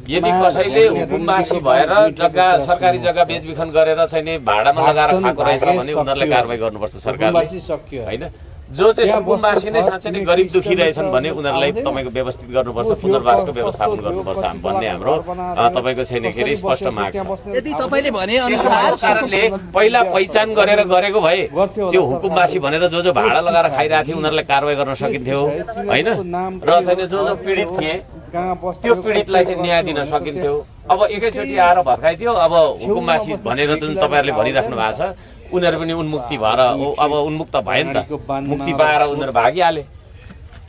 यदि कसैले हुकुमबासी भएर जग्गा सरकारी जग्गा बेचबिखन गरेर चाहिँ नि भाडामा लगाएर खाएको रहेछ भने उनीहरूले कारबाही गर्नुपर्छ सरकारले हैन। जो चाहिँ हुकुमबासी नै साँच्चै नै गरिब दुखी रहेछन् भने उनीहरूलाई तपाईँको व्यवस्थित गर्नुपर्छ, पुनर्वासको व्यवस्थापन गर्नुपर्छ भन्ने हाम्रो तपाईँको छैन के अरे स्पष्ट माग छ। यदि तपाईँले भने अनुसार सरकारले पहिला पहिचान गरेर गरेको भए त्यो हुकुमबासी भनेर जो जो भाडा लगाएर खाइरहेको थियो उनीहरूलाई कारबाही गर्न सकिन्थ्यो हैन। र चाहिँ जो जो पीडित थिए त्यो पीडितलाई चाहिँ न्याय दिन सकिन्थ्यो। अब एकैचोटि आएर भत्काइदियो। अब हुकुमबासी भनेर जुन तपाईँहरूले भनिराख्नु भएको छ उनीहरू पनि उन्मुक्ति भएर अब उन्मुक्त भए नि त, मुक्ति पाएर उनीहरू भागिहाले।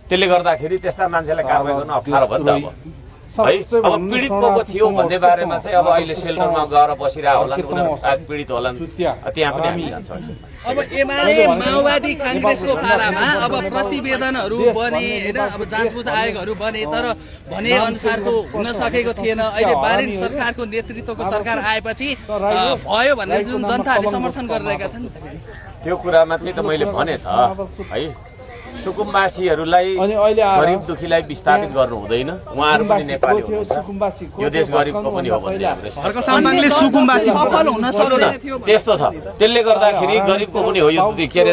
त्यसले गर्दाखेरि त्यस्ता मान्छेलाई कारबाही गर्न अप्ठ्यारो भयो नि त। अब है अब पीडित को थियो भन्ने बारेमा चाहिँ अब अहिले सेल्टरमा गएर बसिरहेको होला उनीहरू सायद पीडित होलान्, त्यहाँ पनि हामी जान्छौँ। अब एमाले माओवादी कांग्रेसको पालामा अब प्रतिवेदनहरू बने हैन, अब जाँचबुझ आयोगहरू बने, तर भने अनुसारको हुन सकेको थिएन। अहिले बारेन सरकारको नेतृत्वको सरकार आएपछि भयो भनेर जुन जनताहरूले समर्थन गरिरहेका छन् त्यो कुरामा चाहिँ त मैले भने त है, सुकुम्बासीहरूलाई गरिब दुखीलाई विस्थापित गर्नु हुँदैन। उहाँहरू पनि नेपाली हुनुहुन्छ, यो देश गरिबको पनि हो भन्ने हाम्रो सुकुम्बासी सफल हुन सक्दैन थियो त्यस्तो छ। त्यसले गर्दाखेरि गरिबको पनि हो यो के अरे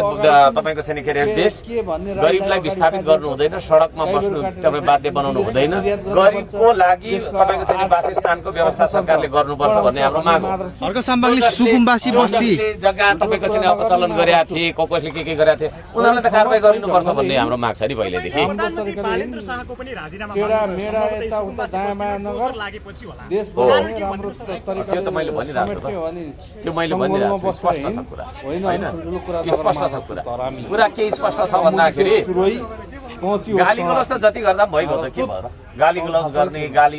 तपाईँको छैन के अरे देश। गरिबलाई विस्थापित गर्नु हुँदैन, सडकमा बस्नु तपाईँ बाध्य बनाउनु हुँदैन। गरिबको लागि तपाईँको छैन वासस्थानको व्यवस्था सरकारले गर्नुपर्छ भन्ने हाम्रो माग हो। सुकुम्बासी बस्ती जग्गा तपाईँको छैन अपचलन गरेका थिए, कसले के गरेका थिए उनीहरूलाई त कारबाही गरिनुपर्छ भन्ने हाम्रो माग छ नि पहिलेदेखि। त्यो त मैले भनिरहेको छु, त्यो मैले भनिरहेको छु, स्पष्ट छ कुरा होइन, स्पष्ट छ कुरा के स्पष्ट छ भन्दाखेरि गाली गलौज त जति गर्दा पनि भइगयो त के भयो र। गाली गलौज गर्ने गाली